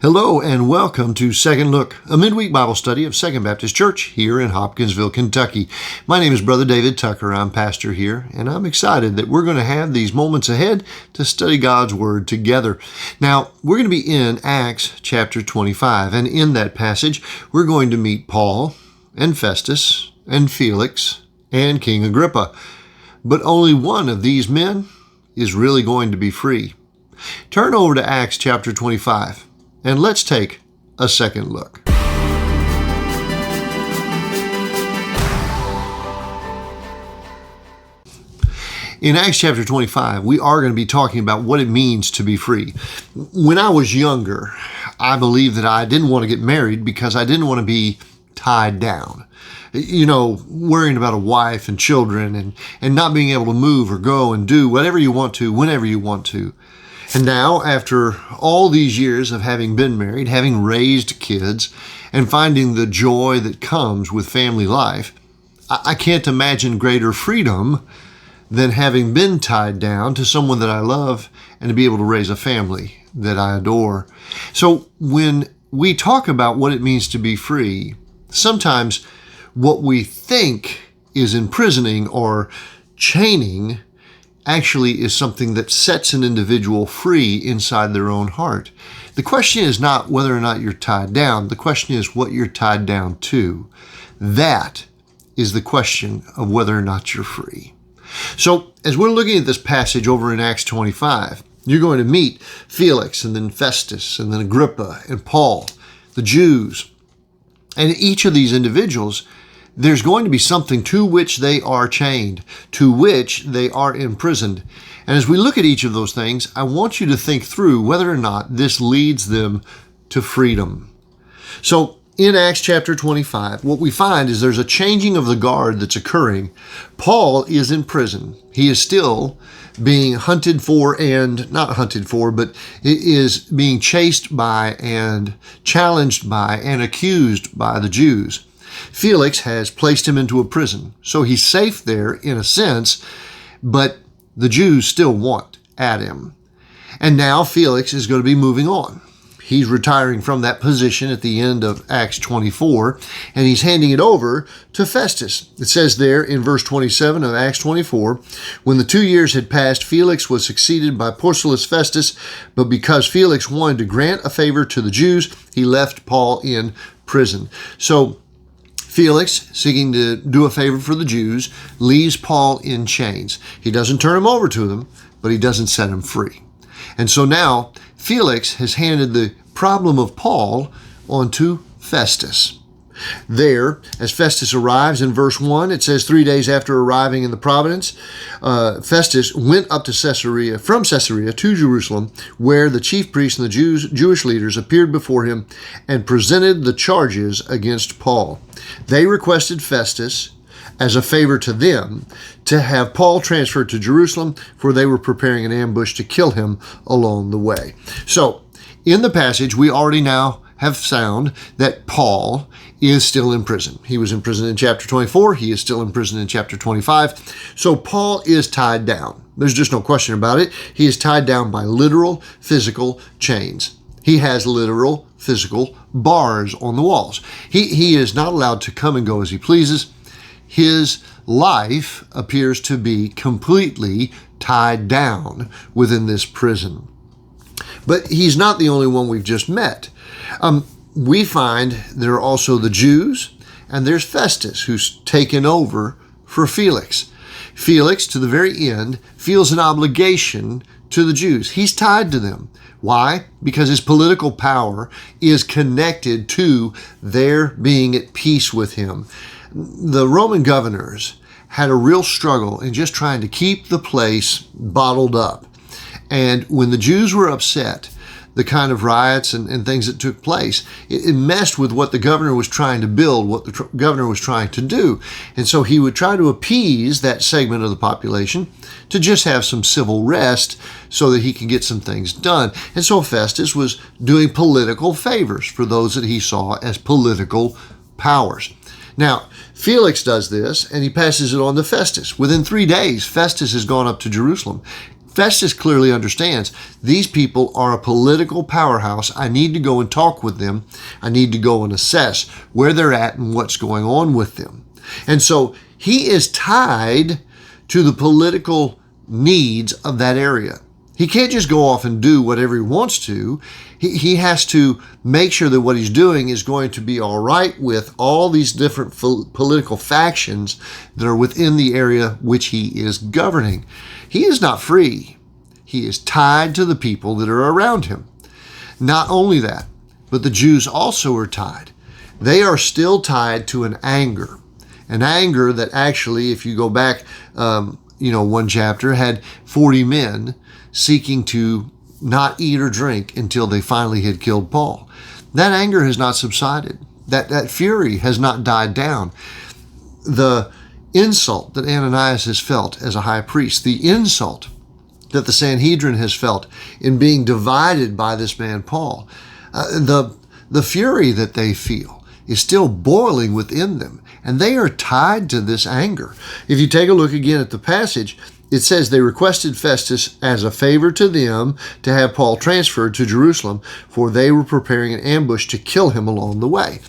Hello and welcome to Second Look, a midweek Bible study of Second Baptist Church here in Hopkinsville, Kentucky. My name is Brother David Tucker. I'm pastor here, and I'm excited that we're going to have these moments ahead to study God's Word together. Now, we're going to be in Acts chapter 25, and in that passage, we're going to meet Paul and Festus and Felix and King Agrippa. But only one of these men is really going to be free. Turn over to Acts chapter 25. And let's take a second look. In Acts chapter 25, we are going to be talking about what it means to be free. When I was younger, I believed that I didn't want to get married because I didn't want to be tied down. You know, worrying about a wife and children and not being able to move or go and do whatever you want to, whenever you want to. And now, after all these years of having been married, having raised kids, and finding the joy that comes with family life, I can't imagine greater freedom than having been tied down to someone that I love and to be able to raise a family that I adore. So when we talk about what it means to be free, sometimes what we think is imprisoning or chaining actually is something that sets an individual free inside their own heart. The question is not whether or not you're tied down. The question is what you're tied down to. That is the question of whether or not you're free. So as we're looking at this passage over in Acts 25, you're going to meet Felix and then Festus and then Agrippa and Paul, the Jews. And each of these individuals, there's going to be something to which they are chained, to which they are imprisoned. And as we look at each of those things, I want you to think through whether or not this leads them to freedom. So in Acts chapter 25, what we find is there's a changing of the guard that's occurring. Paul is in prison. He is still being hunted for and not hunted for, but is being chased by and challenged by and accused by the Jews. Felix has placed him into a prison, so he's safe there in a sense, but the Jews still want at him. And now Felix is going to be moving on. He's retiring from that position at the end of Acts 24, and he's handing it over to Festus. It says there in verse 27 of Acts 24, when the 2 years had passed, Felix was succeeded by Porcius Festus, but because Felix wanted to grant a favor to the Jews, he left Paul in prison. So Felix, seeking to do a favor for the Jews, leaves Paul in chains. He doesn't turn him over to them, but he doesn't set him free. And so now Felix has handed the problem of Paul onto Festus. There, as Festus arrives in verse 1, it says 3 days after arriving in the province, Festus went up to from Caesarea to Jerusalem, where the chief priests and the Jewish leaders appeared before him and presented the charges against Paul. They requested Festus, as a favor to them, to have Paul transferred to Jerusalem, for they were preparing an ambush to kill him along the way. So, in the passage, we already now have found that Paul is still in prison. He was in prison in chapter 24. He is still in prison in chapter 25. So Paul is tied down. There's just no question about it. He is tied down by literal physical chains. He has literal physical bars on the walls. He is not allowed to come and go as he pleases. His life appears to be completely tied down within this prison. But he's not the only one we've just met. We find there are also the Jews, and there's Festus, who's taken over for Felix. Felix, to the very end, feels an obligation to the Jews. He's tied to them. Why? Because his political power is connected to their being at peace with him. The Roman governors had a real struggle in just trying to keep the place bottled up. And when the Jews were upset, the kind of riots and things that took place, it messed with what the governor was trying to build, what the governor was trying to do. And so he would try to appease that segment of the population to just have some civil rest so that he could get some things done. And so Festus was doing political favors for those that he saw as political powers. Now, Felix does this, and he passes it on to Festus. Within 3 days, Festus has gone up to Jerusalem. Festus clearly understands these people are a political powerhouse. I need to go and talk with them. I need to go and assess where they're at and what's going on with them. And so he is tied to the political needs of that area. He can't just go off and do whatever he wants to. He has to make sure that what he's doing is going to be all right with all these different political factions that are within the area which he is governing. He is not free. He is tied to the people that are around him. Not only that, but the Jews also are tied. They are still tied to an anger that actually, if you go back, one chapter, had 40 men seeking to not eat or drink until they finally had killed Paul. That anger has not subsided. That fury has not died down. The insult that Ananias has felt as a high priest, the insult that the Sanhedrin has felt in being divided by this man Paul, the fury that they feel is still boiling within them, and they are tied to this anger. If you take a look again at the passage, it says they requested Festus as a favor to them to have Paul transferred to Jerusalem, for they were preparing an ambush to kill him along the way.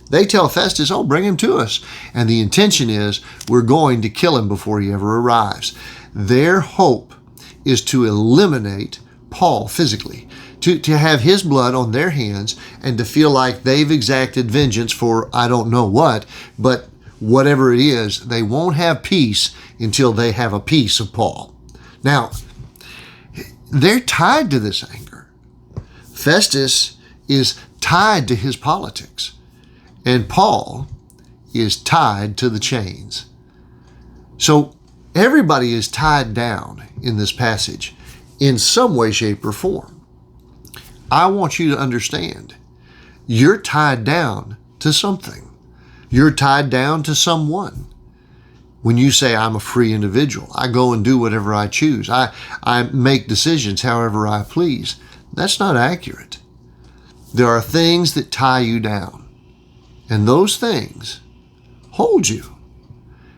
They tell Festus, bring him to us. And the intention is, we're going to kill him before he ever arrives. Their hope is to eliminate Paul physically, to have his blood on their hands and to feel like they've exacted vengeance for I don't know what, but whatever it is, they won't have peace until they have a piece of Paul. Now, they're tied to this anger. Festus is tied to his politics, and Paul is tied to the chains. So everybody is tied down in this passage in some way, shape, or form. I want you to understand, you're tied down to something. You're tied down to someone. When you say, I'm a free individual, I go and do whatever I choose, I make decisions however I please, that's not accurate. There are things that tie you down, and those things hold you.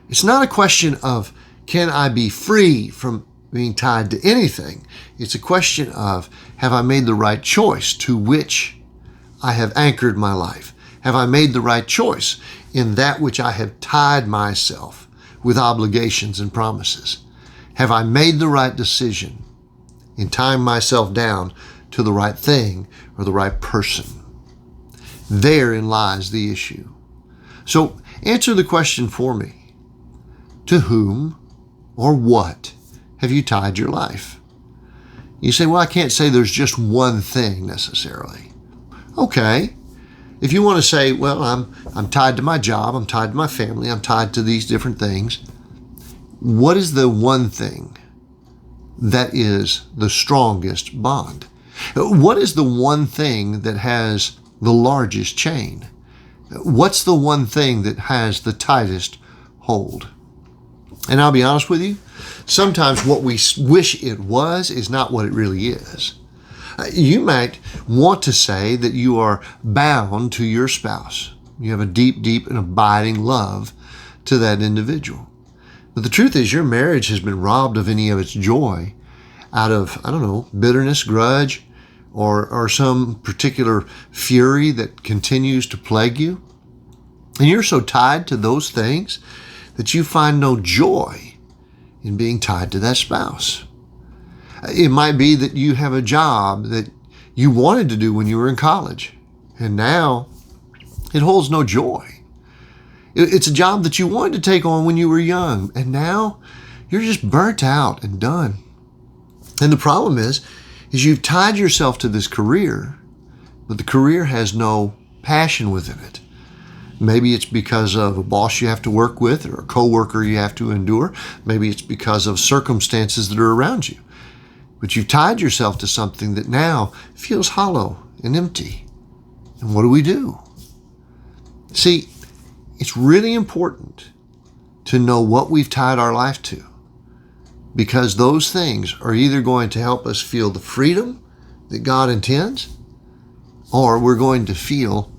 It's not a question of, can I be free from being tied to anything? It's a question of, have I made the right choice to which I have anchored my life? Have I made the right choice in that which I have tied myself with obligations and promises? Have I made the right decision in tying myself down to the right thing or the right person? Therein lies the issue. So answer the question for me. To whom or what have you tied your life? You say, well, I can't say there's just one thing necessarily. Okay. If you want to say, well, I'm tied to my job, I'm tied to my family, I'm tied to these different things, what is the one thing that is the strongest bond? What is the one thing that has the largest chain? What's the one thing that has the tightest hold? And I'll be honest with you, sometimes what we wish it was is not what it really is. You might want to say that you are bound to your spouse. You have a deep, deep and abiding love to that individual. But the truth is your marriage has been robbed of any of its joy out of, bitterness, grudge, or some particular fury that continues to plague you. And you're so tied to those things that you find no joy in being tied to that spouse. It might be that you have a job that you wanted to do when you were in college, and now it holds no joy. It's a job that you wanted to take on when you were young, and now you're just burnt out and done. And the problem is you've tied yourself to this career, but the career has no passion within it. Maybe it's because of a boss you have to work with or a coworker you have to endure. Maybe it's because of circumstances that are around you. But you've tied yourself to something that now feels hollow and empty. And what do? See, it's really important to know what we've tied our life to, because those things are either going to help us feel the freedom that God intends, or we're going to feel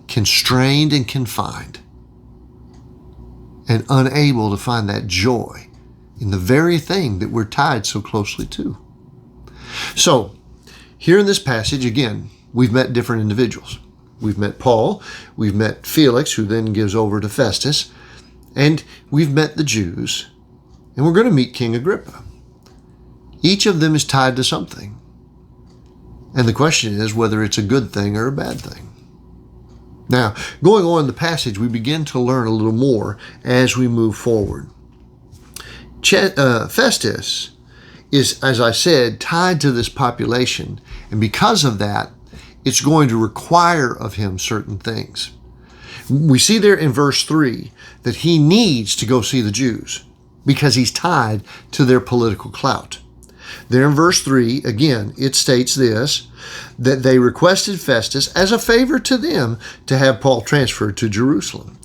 constrained and confined and unable to find that joy in the very thing that we're tied so closely to. So, here in this passage, again, we've met different individuals. We've met Paul, we've met Felix, who then gives over to Festus, and we've met the Jews, and we're going to meet King Agrippa. Each of them is tied to something. And the question is whether it's a good thing or a bad thing. Now, going on in the passage, we begin to learn a little more as we move forward. Festus is, as I said, tied to this population, and because of that, it's going to require of him certain things. We see there in verse 3 that he needs to go see the Jews because he's tied to their political clout. There in verse 3, again, it states this, that they requested Festus as a favor to them to have Paul transferred to Jerusalem.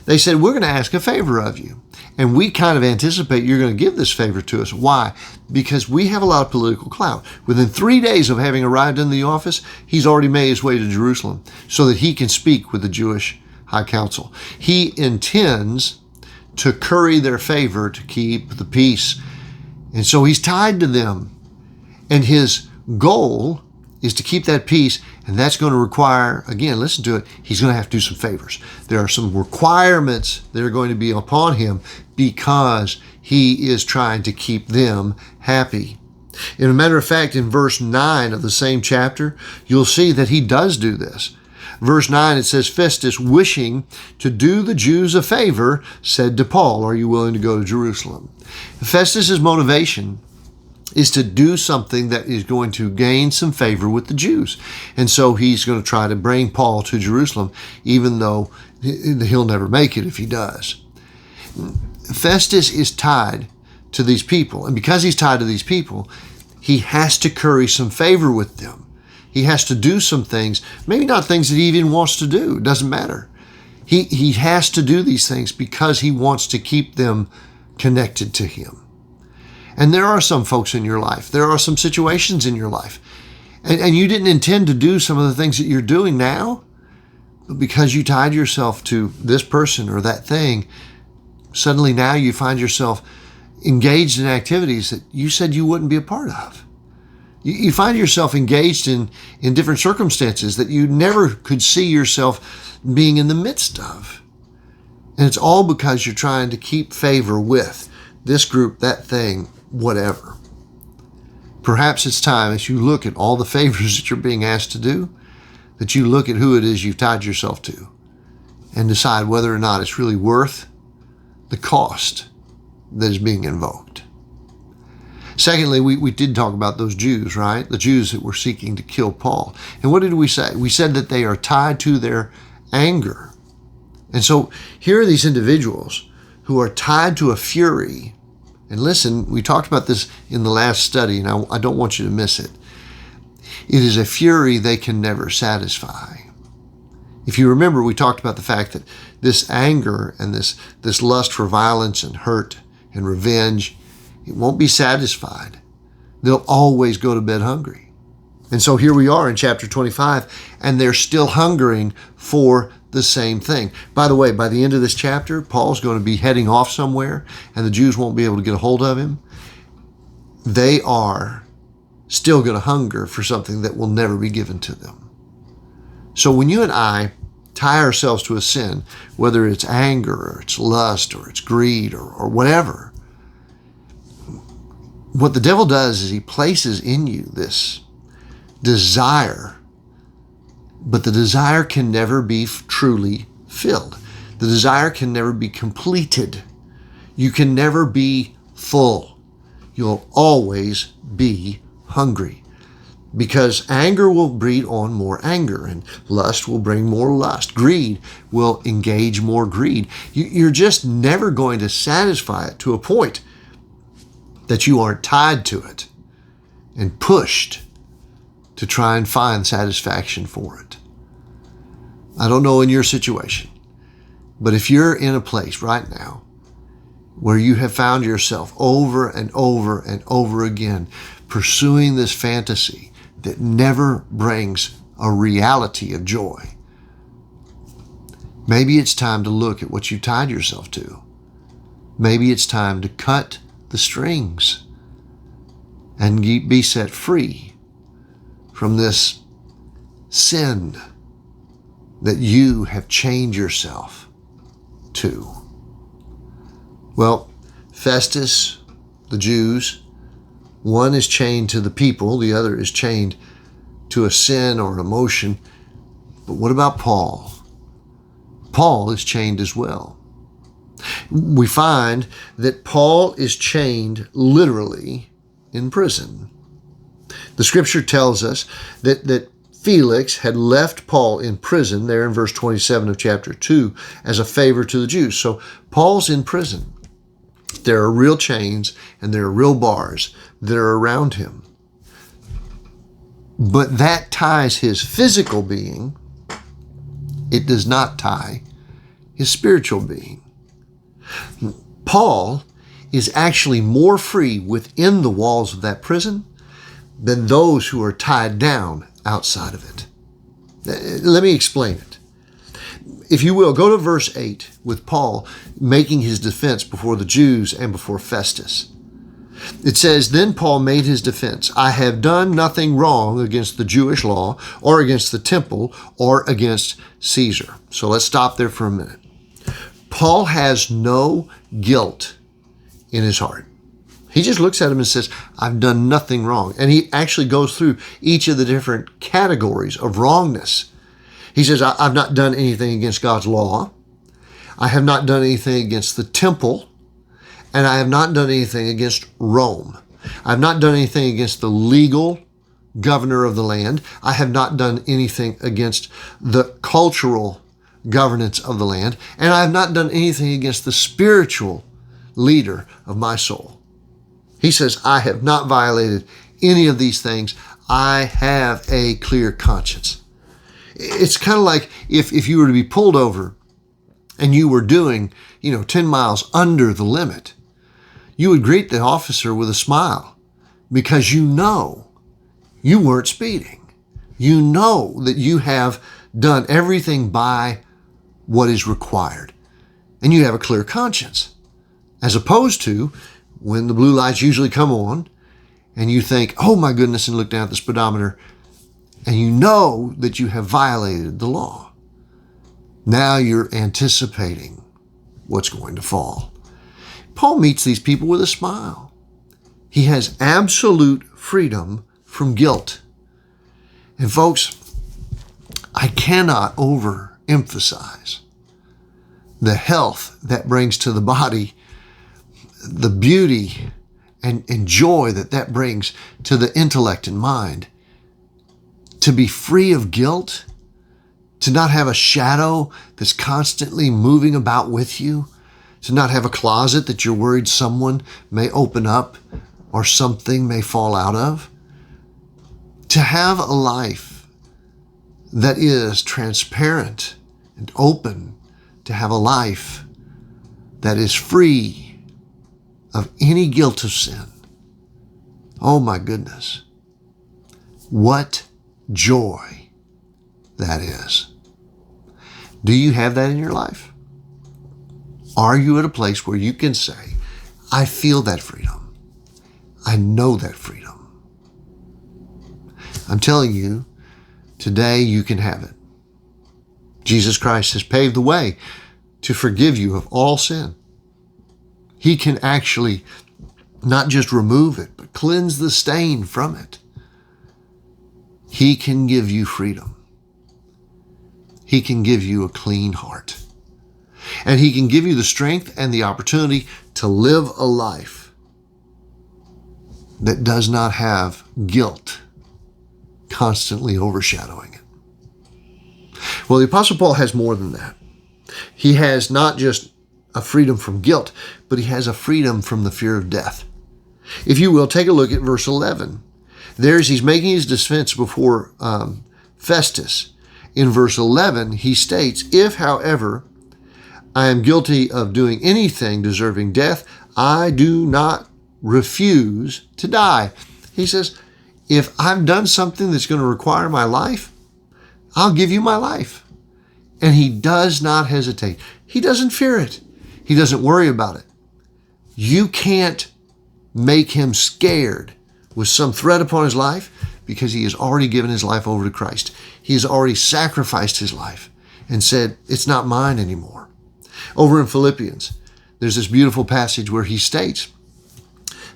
They said, we're going to ask a favor of you. And we kind of anticipate you're going to give this favor to us. Why? Because we have a lot of political clout. Within 3 days of having arrived in the office, he's already made his way to Jerusalem so that he can speak with the Jewish High Council. He intends to curry their favor to keep the peace. And so he's tied to them. And his goal is to keep that peace, and that's going to require, again, listen to it, he's going to have to do some favors. There are some requirements that are going to be upon him because he is trying to keep them happy. And a matter of fact, in verse 9 of the same chapter, you'll see that he does do this. Verse 9, it says, Festus, wishing to do the Jews a favor, said to Paul, are you willing to go to Jerusalem? Festus's motivation is to do something that is going to gain some favor with the Jews. And so he's going to try to bring Paul to Jerusalem, even though he'll never make it if he does. Festus is tied to these people. And because he's tied to these people, he has to curry some favor with them. He has to do some things, maybe not things that he even wants to do. It doesn't matter. He has to do these things because he wants to keep them connected to him. And there are some folks in your life, there are some situations in your life, and you didn't intend to do some of the things that you're doing now, but because you tied yourself to this person or that thing, suddenly now you find yourself engaged in activities that you said you wouldn't be a part of. You find yourself engaged in different circumstances that you never could see yourself being in the midst of. And it's all because you're trying to keep favor with this group, that thing, whatever. Perhaps it's time, as you look at all the favors that you're being asked to do, that you look at who it is you've tied yourself to and decide whether or not it's really worth the cost that is being invoked. Secondly, we did talk about those Jews, right? The Jews that were seeking to kill Paul. And what did we say? We said that they are tied to their anger. And so here are these individuals who are tied to a fury. And listen, we talked about this in the last study, and I don't want you to miss it. It is a fury they can never satisfy. If you remember, we talked about the fact that this anger and this lust for violence and hurt and revenge, it won't be satisfied. They'll always go to bed hungry. And so here we are in chapter 25, and they're still hungering for the same thing. By the way, by the end of this chapter, Paul's going to be heading off somewhere, and the Jews won't be able to get a hold of him. They are still going to hunger for something that will never be given to them. So when you and I tie ourselves to a sin, whether it's anger or it's lust or it's greed or whatever, what the devil does is he places in you this desire, but the desire can never be truly filled. The desire can never be completed. You can never be full. You'll always be hungry, because anger will breed on more anger, and lust will bring more lust. Greed will engage more greed. You're just never going to satisfy it to a point that you aren't tied to it and pushed to try and find satisfaction for it. I don't know in your situation, but if you're in a place right now where you have found yourself over and over and over again pursuing this fantasy that never brings a reality of joy, maybe it's time to look at what you tied yourself to. Maybe it's time to cut the strings and be set free from this sin that you have chained yourself to. Well, Festus, the Jews, one is chained to the people, the other is chained to a sin or an emotion. But what about Paul? Paul is chained as well. We find that Paul is chained literally in prison. The scripture tells us that Felix had left Paul in prison there in verse 27 of chapter 2 as a favor to the Jews. So Paul's in prison. There are real chains and there are real bars that are around him. But that ties his physical being. It does not tie his spiritual being. Paul is actually more free within the walls of that prison than those who are tied down outside of it. Let me explain it. If you will, go to verse 8 with Paul making his defense before the Jews and before Festus. It says, "Then Paul made his defense. I have done nothing wrong against the Jewish law or against the temple or against Caesar." So let's stop there for a minute. Paul has no guilt in his heart. He just looks at him and says, I've done nothing wrong. And he actually goes through each of the different categories of wrongness. He says, I've not done anything against God's law. I have not done anything against the temple. And I have not done anything against Rome. I have not done anything against the legal governor of the land. I have not done anything against the cultural governance of the land. And I have not done anything against the spiritual leader of my soul. He says, I have not violated any of these things. I have a clear conscience. It's kind of like if you were to be pulled over and you were doing, 10 miles under the limit, you would greet the officer with a smile because you know you weren't speeding. You know that you have done everything by what is required. And you have a clear conscience. As opposed to when the blue lights usually come on and you think, oh my goodness, and look down at the speedometer and you know that you have violated the law. Now you're anticipating what's going to fall. Paul meets these people with a smile. He has absolute freedom from guilt. And folks, I cannot overemphasize the health that brings to the body, the beauty and joy that brings to the intellect and mind. To be free of guilt, to not have a shadow that's constantly moving about with you, to not have a closet that you're worried someone may open up or something may fall out of. To have a life that is transparent and open, to have a life that is free of any guilt of sin. Oh my goodness. What joy that is. Do you have that in your life? Are you at a place where you can say, I feel that freedom. I know that freedom. I'm telling you, today you can have it. Jesus Christ has paved the way to forgive you of all sin. He can actually not just remove it, but cleanse the stain from it. He can give you freedom. He can give you a clean heart. And he can give you the strength and the opportunity to live a life that does not have guilt constantly overshadowing it. Well, the Apostle Paul has more than that. He has not just a freedom from guilt, but he has a freedom from the fear of death. If you will, take a look at verse 11. He's making his defense before Festus. In verse 11, he states, if, however, I am guilty of doing anything deserving death, I do not refuse to die. He says, if I've done something that's going to require my life, I'll give you my life. And he does not hesitate. He doesn't fear it. He doesn't worry about it. You can't make him scared with some threat upon his life, because he has already given his life over to Christ. He has already sacrificed his life and said, it's not mine anymore. Over in Philippians, there's this beautiful passage where he states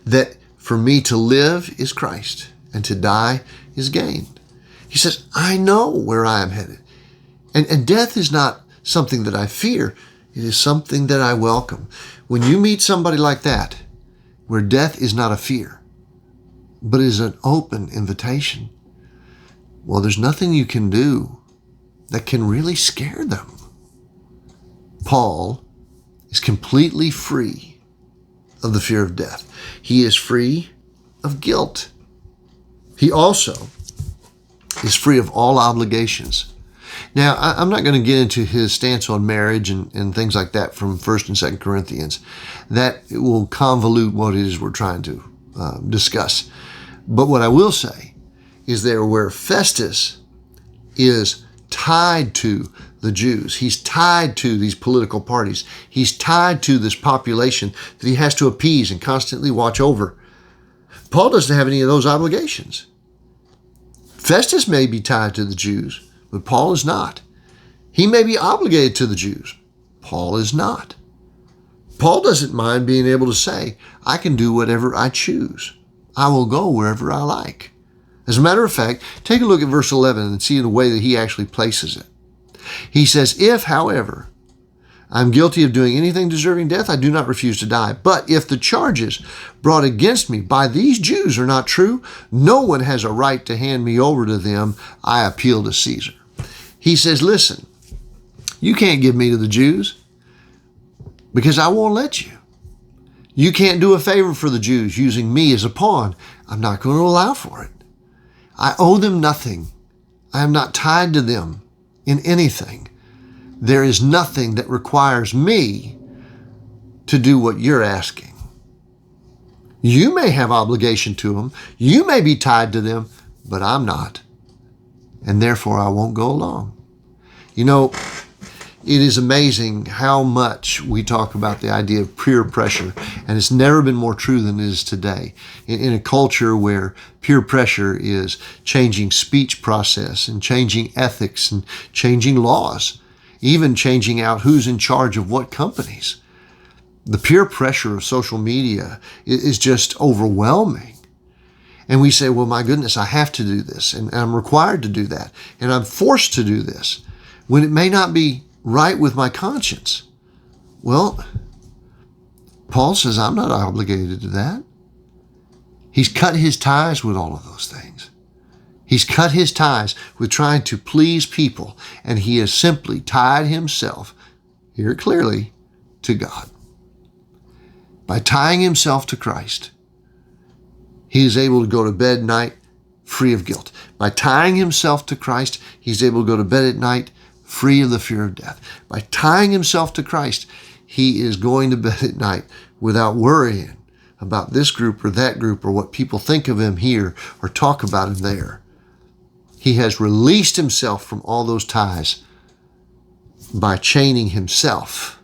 that for me to live is Christ and to die is gain. He says, I know where I am headed. And death is not something that I fear. It is something that I welcome. When you meet somebody like that, where death is not a fear, but is an open invitation, well, there's nothing you can do that can really scare them. Paul is completely free of the fear of death. He is free of guilt. He also is free of all obligations. Now, I'm not going to get into his stance on marriage and things like that from 1st and 2nd Corinthians. That will convolute what it is we're trying to discuss. But what I will say is there where Festus is tied to the Jews. He's tied to these political parties. He's tied to this population that he has to appease and constantly watch over. Paul doesn't have any of those obligations. Festus may be tied to the Jews, but Paul is not. He may be obligated to the Jews. Paul is not. Paul doesn't mind being able to say, I can do whatever I choose. I will go wherever I like. As a matter of fact, take a look at verse 11 and see the way that he actually places it. He says, if, however, I'm guilty of doing anything deserving death, I do not refuse to die. But if the charges brought against me by these Jews are not true, no one has a right to hand me over to them. I appeal to Caesar. He says, listen, you can't give me to the Jews because I won't let you. You can't do a favor for the Jews using me as a pawn. I'm not going to allow for it. I owe them nothing. I am not tied to them in anything. There is nothing that requires me to do what you're asking. You may have obligation to them. You may be tied to them, but I'm not. And therefore I won't go along. You know, it is amazing how much we talk about the idea of peer pressure, and it's never been more true than it is today. In a culture where peer pressure is changing speech process and changing ethics and changing laws, even changing out who's in charge of what companies. The peer pressure of social media is just overwhelming. And we say, well, my goodness, I have to do this, and I'm required to do that, and I'm forced to do this, when it may not be right with my conscience. Well, Paul says, I'm not obligated to that. He's cut his ties with all of those things. He's cut his ties with trying to please people, and he has simply tied himself, hear it clearly, to God. By tying himself to Christ, he is able to go to bed at night free of guilt. By tying himself to Christ, he's able to go to bed at night free of the fear of death. By tying himself to Christ, he is going to bed at night without worrying about this group or that group or what people think of him here or talk about him there. He has released himself from all those ties by chaining himself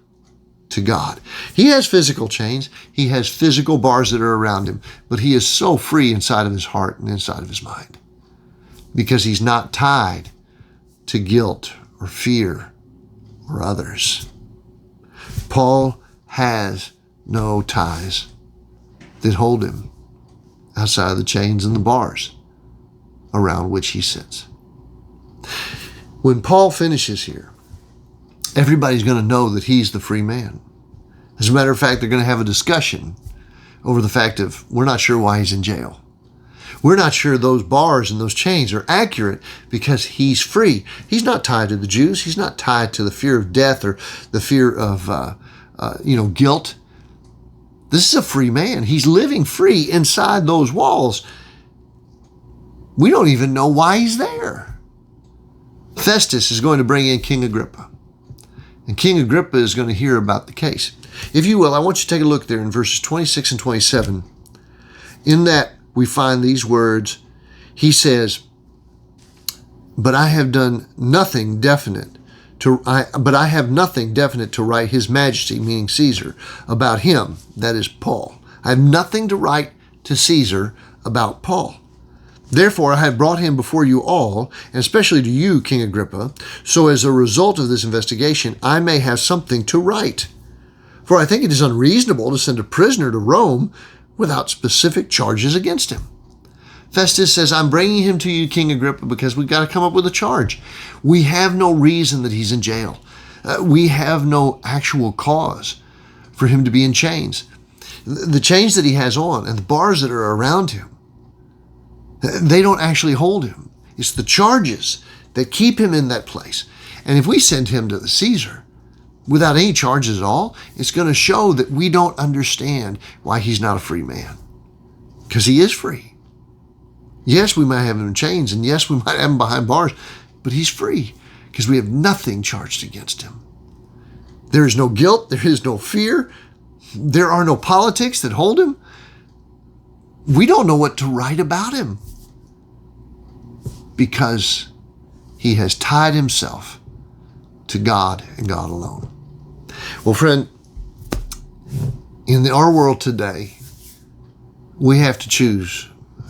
to God. He has physical chains. He has physical bars that are around him, but he is so free inside of his heart and inside of his mind because he's not tied to guilt or fear or others. Paul has no ties that hold him outside of the chains and the bars around which he sits. When Paul finishes here, everybody's going to know that he's the free man. As a matter of fact, they're going to have a discussion over the fact of, we're not sure why he's in jail. We're not sure those bars and those chains are accurate because he's free. He's not tied to the Jews. He's not tied to the fear of death or the fear of guilt. This is a free man. He's living free inside those walls. We don't even know why he's there. Festus is going to bring in King Agrippa. And King Agrippa is going to hear about the case. If you will, I want you to take a look there in verses 26 and 27. In that, we find these words. He says, but I have nothing definite to write His Majesty, meaning Caesar, about him, that is Paul. I have nothing to write to Caesar about Paul. Therefore, I have brought him before you all, and especially to you, King Agrippa, so as a result of this investigation, I may have something to write. For I think it is unreasonable to send a prisoner to Rome without specific charges against him. Festus says, I'm bringing him to you, King Agrippa, because we've got to come up with a charge. We have no reason that he's in jail. We have no actual cause for him to be in chains. The chains that he has on and the bars that are around him, they don't actually hold him. It's the charges that keep him in that place. And if we send him to the Caesar without any charges at all, it's going to show that we don't understand why he's not a free man. Because he is free. Yes, we might have him in chains, and yes, we might have him behind bars, but he's free because we have nothing charged against him. There is no guilt. There is no fear. There are no politics that hold him. We don't know what to write about him because he has tied himself to God and God alone. Well, friend, in our world today, we have to choose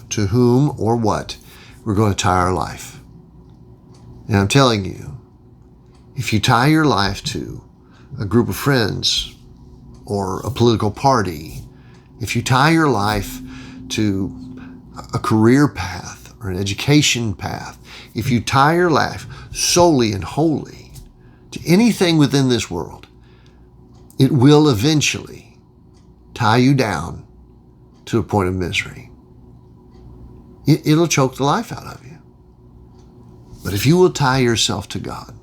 to whom or what we're going to tie our life. And I'm telling you, if you tie your life to a group of friends or a political party, if you tie your life to a career path or an education path, if you tie your life solely and wholly to anything within this world, it will eventually tie you down to a point of misery. It'll choke the life out of you. But if you will tie yourself to God,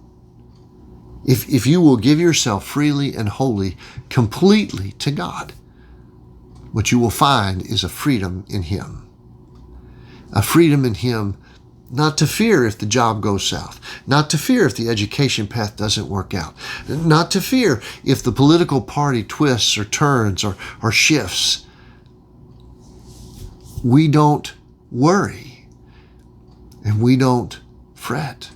if you will give yourself freely and wholly, completely to God, what you will find is a freedom in Him. A freedom in Him not to fear if the job goes south, not to fear if the education path doesn't work out, not to fear if the political party twists or turns or shifts. We don't worry and we don't fret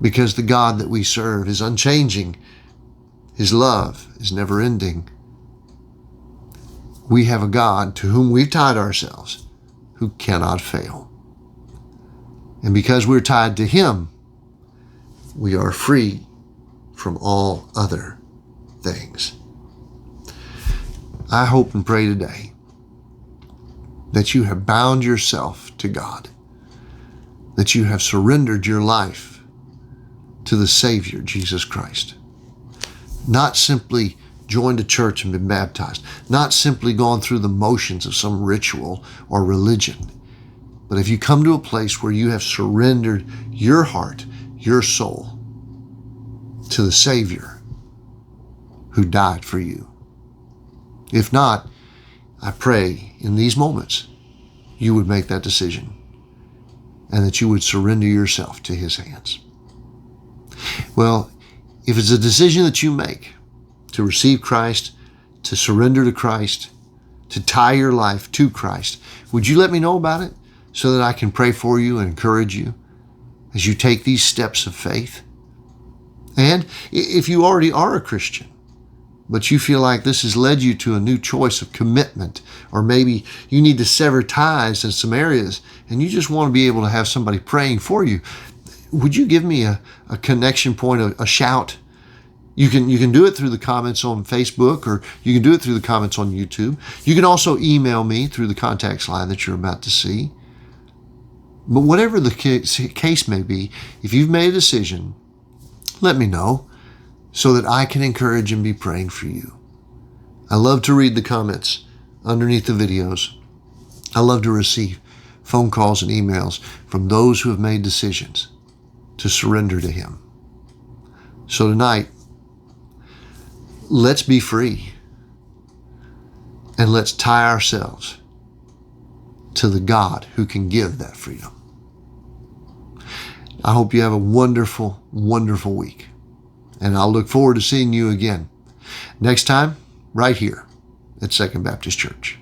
because the God that we serve is unchanging. His love is never ending. We have a God to whom we've tied ourselves who cannot fail. And because we're tied to Him, we are free from all other things. I hope and pray today that you have bound yourself to God, that you have surrendered your life to the Savior, Jesus Christ. Not simply joined a church and been baptized, not simply gone through the motions of some ritual or religion, but if you come to a place where you have surrendered your heart, your soul to the Savior who died for you. If not, I pray in these moments you would make that decision and that you would surrender yourself to His hands. Well, if it's a decision that you make to receive Christ, to surrender to Christ, to tie your life to Christ, would you let me know about it so that I can pray for you and encourage you as you take these steps of faith? And if you already are a Christian, but you feel like this has led you to a new choice of commitment, or maybe you need to sever ties in some areas and you just want to be able to have somebody praying for you, would you give me a connection point, a shout? You can do it through the comments on Facebook, or you can do it through the comments on YouTube. You can also email me through the contacts line that you're about to see. But whatever the case may be, if you've made a decision, let me know so that I can encourage and be praying for you. I love to read the comments underneath the videos. I love to receive phone calls and emails from those who have made decisions to surrender to Him. So tonight, let's be free and let's tie ourselves to the God who can give that freedom. I hope you have a wonderful, wonderful week. And I'll look forward to seeing you again next time right here at Second Baptist Church.